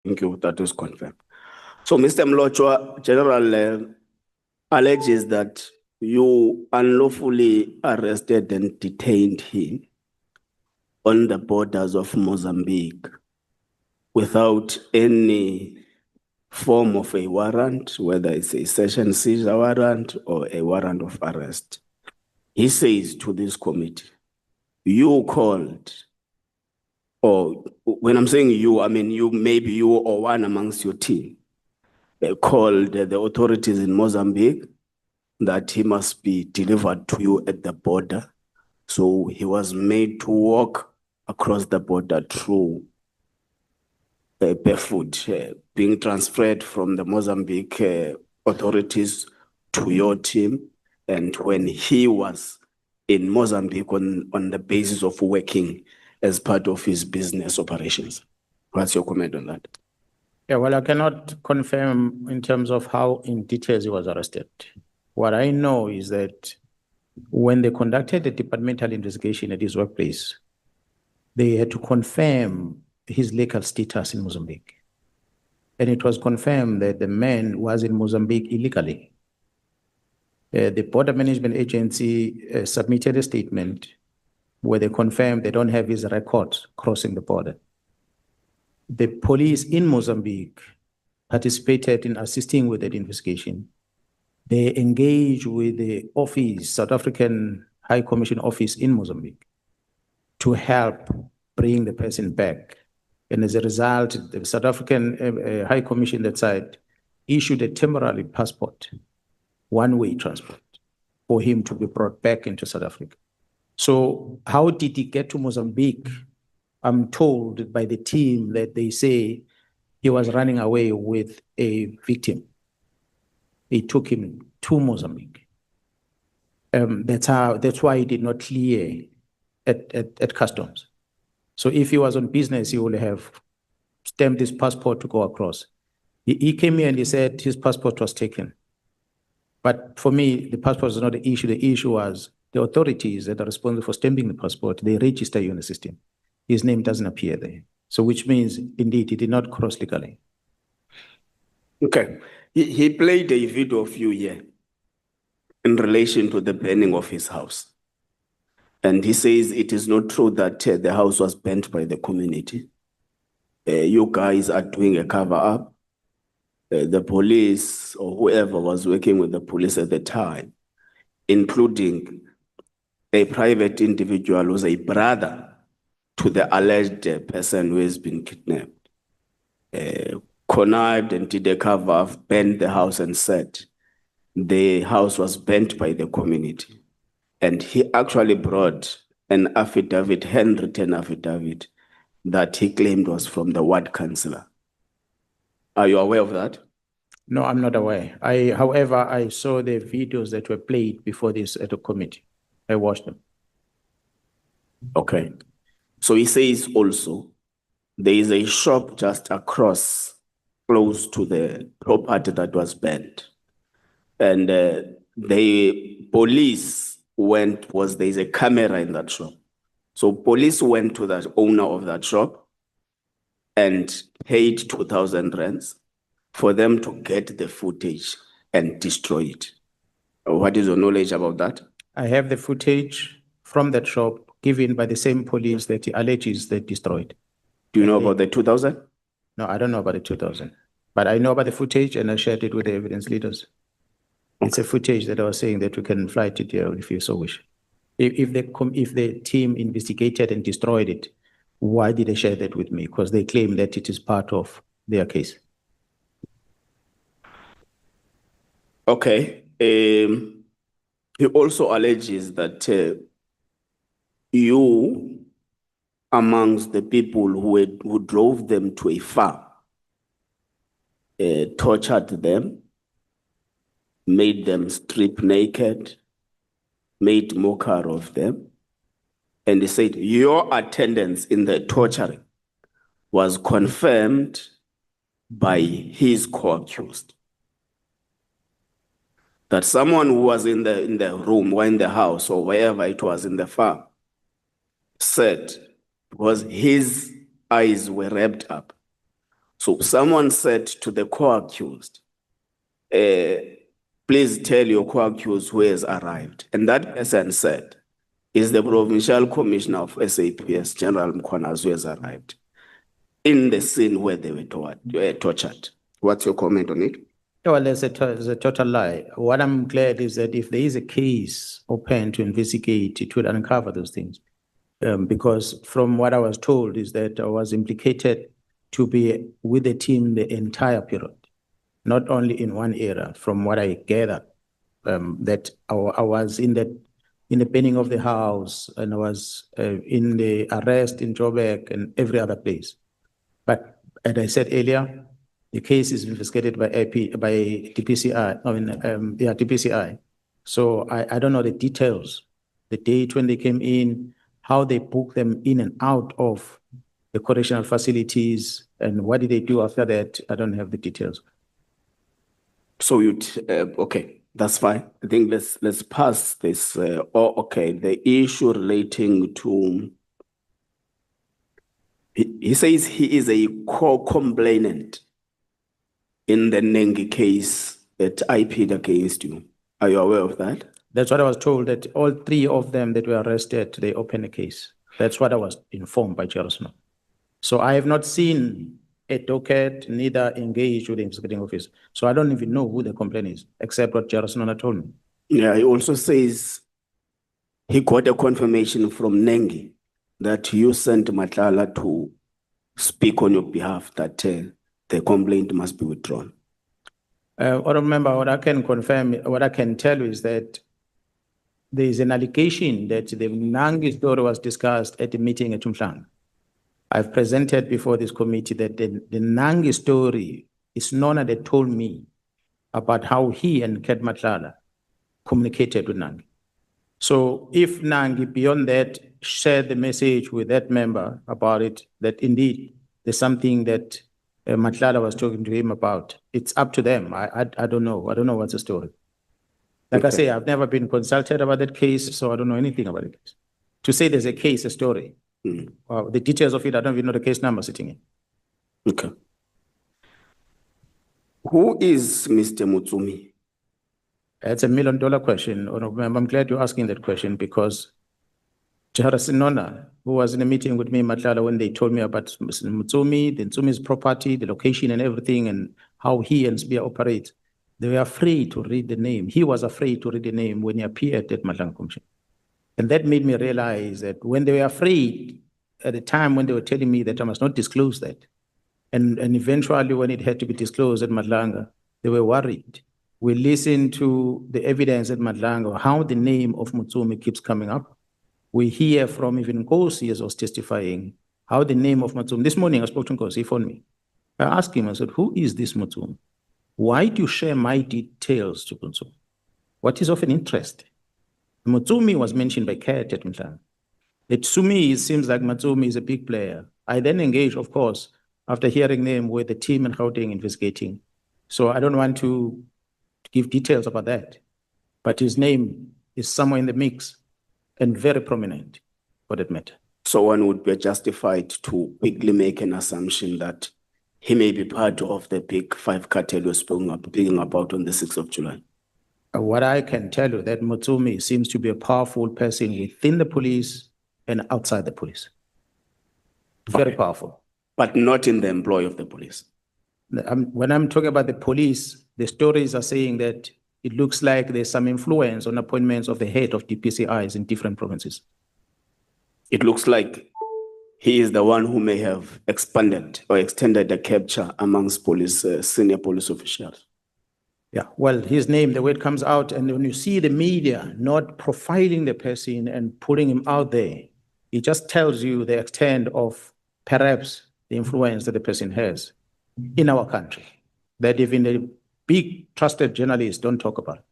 Thank you. That is confirmed. So, Mr. Mlotshwa, General alleges that you unlawfully arrested and detained him on the borders of Mozambique without any form of a warrant, whether it's a search and seizure warrant or a warrant of arrest. He says to this committee, you called, or when I'm saying you, I mean you, maybe you or one amongst your team, called the authorities in Mozambique that he must be delivered to you at the border. So he was made to walk across the border through barefoot, being transferred from the Mozambique authorities to your team. And when he was in Mozambique on the basis of working as part of his business operations. What's your comment on that? Yeah, well, I cannot confirm in terms of how in details he was arrested. What I know is that when they conducted the departmental investigation at his workplace, they had to confirm his legal status in Mozambique. And it was confirmed that the man was in Mozambique illegally. The Border Management Agency submitted a statement where they confirmed they don't have his record crossing the border. The police in Mozambique participated in assisting with that investigation. They engaged with the office, South African High Commission office in Mozambique to help bring the person back. And as a result, the South African High Commission that side issued a temporary passport, one-way transport, for him to be brought back into South Africa. So how did he get to Mozambique? I'm told by the team that they say he was running away with a victim. They took him to Mozambique. That's why he did not clear at customs. So if he was on business, he would have stamped his passport to go across. He came here and he said his passport was taken. But for me, the passport was not the issue. The issue was the authorities that are responsible for stamping the passport, they register you in the system. His name doesn't appear there. So which means, indeed, he did not cross legally. Okay. He played a video of you here in relation to the burning of his house. And he says it is not true that the house was burnt by the community. You guys are doing a cover-up. The police or whoever was working with the police at the time, including a private individual who's a brother to the alleged person who has been kidnapped, connived and did a cover-up, burned the house and said the house was burnt by the community. And he actually brought an affidavit, handwritten affidavit, that he claimed was from the ward councillor. Are you aware of that? No, I'm not aware. However, I saw the videos that were played before this at the committee. I watched them. Okay. So he says also, there is a shop just across, close to the property that was burnt. And the police there's a camera in that shop. So police went to the owner of that shop and paid 2,000 rands for them to get the footage and destroy it. What is your knowledge about that? I have the footage from that shop given by the same police that he alleges they destroyed. Do you know about the 2,000? No, I don't know about the 2,000. But I know about the footage and I shared it with the evidence leaders. It's a footage that I was saying that we can fly to there if you so wish. If the team investigated and destroyed it, why did they share that with me? Because they claim that it is part of their case. Okay. He also alleges that you, amongst the people who drove them to a farm, tortured them, made them strip naked, made mockery of them. And he said, your attendance in the torturing was confirmed by his co-accused. That someone who was in the room or in the house or wherever it was in the farm said, because his eyes were wrapped up, So someone said to the co-accused, please tell your co-accused who has arrived. And that person said, is the Provincial Commissioner of SAPS, General Mkhwanazi, who has arrived in the scene where they were tortured. What's your comment on it? Well, it's a total lie. What I'm glad is that if there is a case open to investigate, it will uncover those things. Because from what I was told is that I was implicated to be with the team the entire period, not only in one era. From what I gathered, that I was in the burning of the house, and I was in the arrest in Joburg and every other place. But as I said earlier, the case is investigated by DPCI. DPCI. So I don't know the details, the date when they came in, how they booked them in and out of the correctional facilities, and what did they do after that? I don't have the details. So okay, that's fine. I think let's pass this. Okay, the issue relating to. He says he is a co-complainant in the Nengi case that IP'd against you. Are you aware of that? That's what I was told, that all three of them that were arrested, they opened a case. That's what I was informed by Jerusalem. So I have not seen a docket, neither engaged with the investigating office. So I don't even know who the complaint is, except what Jerusalem told me. Yeah, he also says he got a confirmation from Nengi that you sent Matlala to speak on your behalf, that the complaint must be withdrawn. Or remember, what I can confirm, what I can tell you is that there is an allegation that the Nangi story was discussed at the meeting at Umhlanga. I've presented before this committee that the Nangi story is Nona that told me about how he and Ket Matlala communicated with Nangi. So if Nangi, beyond that, shared the message with that member about it, that indeed there's something that Matlala was talking to him about, it's up to them. I don't know. I don't know what's the story. Like I say, I've never been consulted about that case, so I don't know anything about it. To say there's a case, a story, the details of it, I don't even know the case number sitting in. Okay. Who is Mr. Mutsumi? It's $1 million question. I'm glad you're asking that question, because Jarasinona, who was in a meeting with me, Matlala, when they told me about Mr. Mutsumi, the Mutsumi's property, the location and everything, and how he and Spia operate, they were afraid to read the name. He was afraid to read the name when he appeared at Matlanga Commission. And that made me realize that when they were afraid, at the time when they were telling me that I must not disclose that, and eventually when it had to be disclosed at Matlanga, they were worried. We listened to the evidence at Matlanga, how the name of Mutsumi keeps coming up. We hear from even Nkosi, as I was testifying, how the name of Mutsumi. This morning I spoke to Nkosi, he phoned me. I asked him, I said, who is this Mutsumi? Why do you share my details to Mutsumi? What is of an interest? Mutsumi was mentioned by Kat at Mhlanga. To me, it seems like Mutsumi is a big player. I then engaged, of course, after hearing them with the team in Gauteng investigating. So I don't want to give details about that, but his name is somewhere in the mix and very prominent for that matter. So one would be justified to quickly make an assumption that he may be part of the big five cartel we're speaking about on the 6th of July. What I can tell you that Mutsumi seems to be a powerful person within the police and outside the police. Very powerful. But not in the employ of the police. When I'm talking about the police, the stories are saying that it looks like there's some influence on appointments of the head of DPCIs in different provinces. It looks like he is the one who may have expanded or extended the capture amongst police, senior police officials. Yeah, well, his name, the way it comes out, and when you see the media not profiling the person and putting him out there, it just tells you the extent of perhaps the influence that the person has in our country, that even the big trusted journalists don't talk about.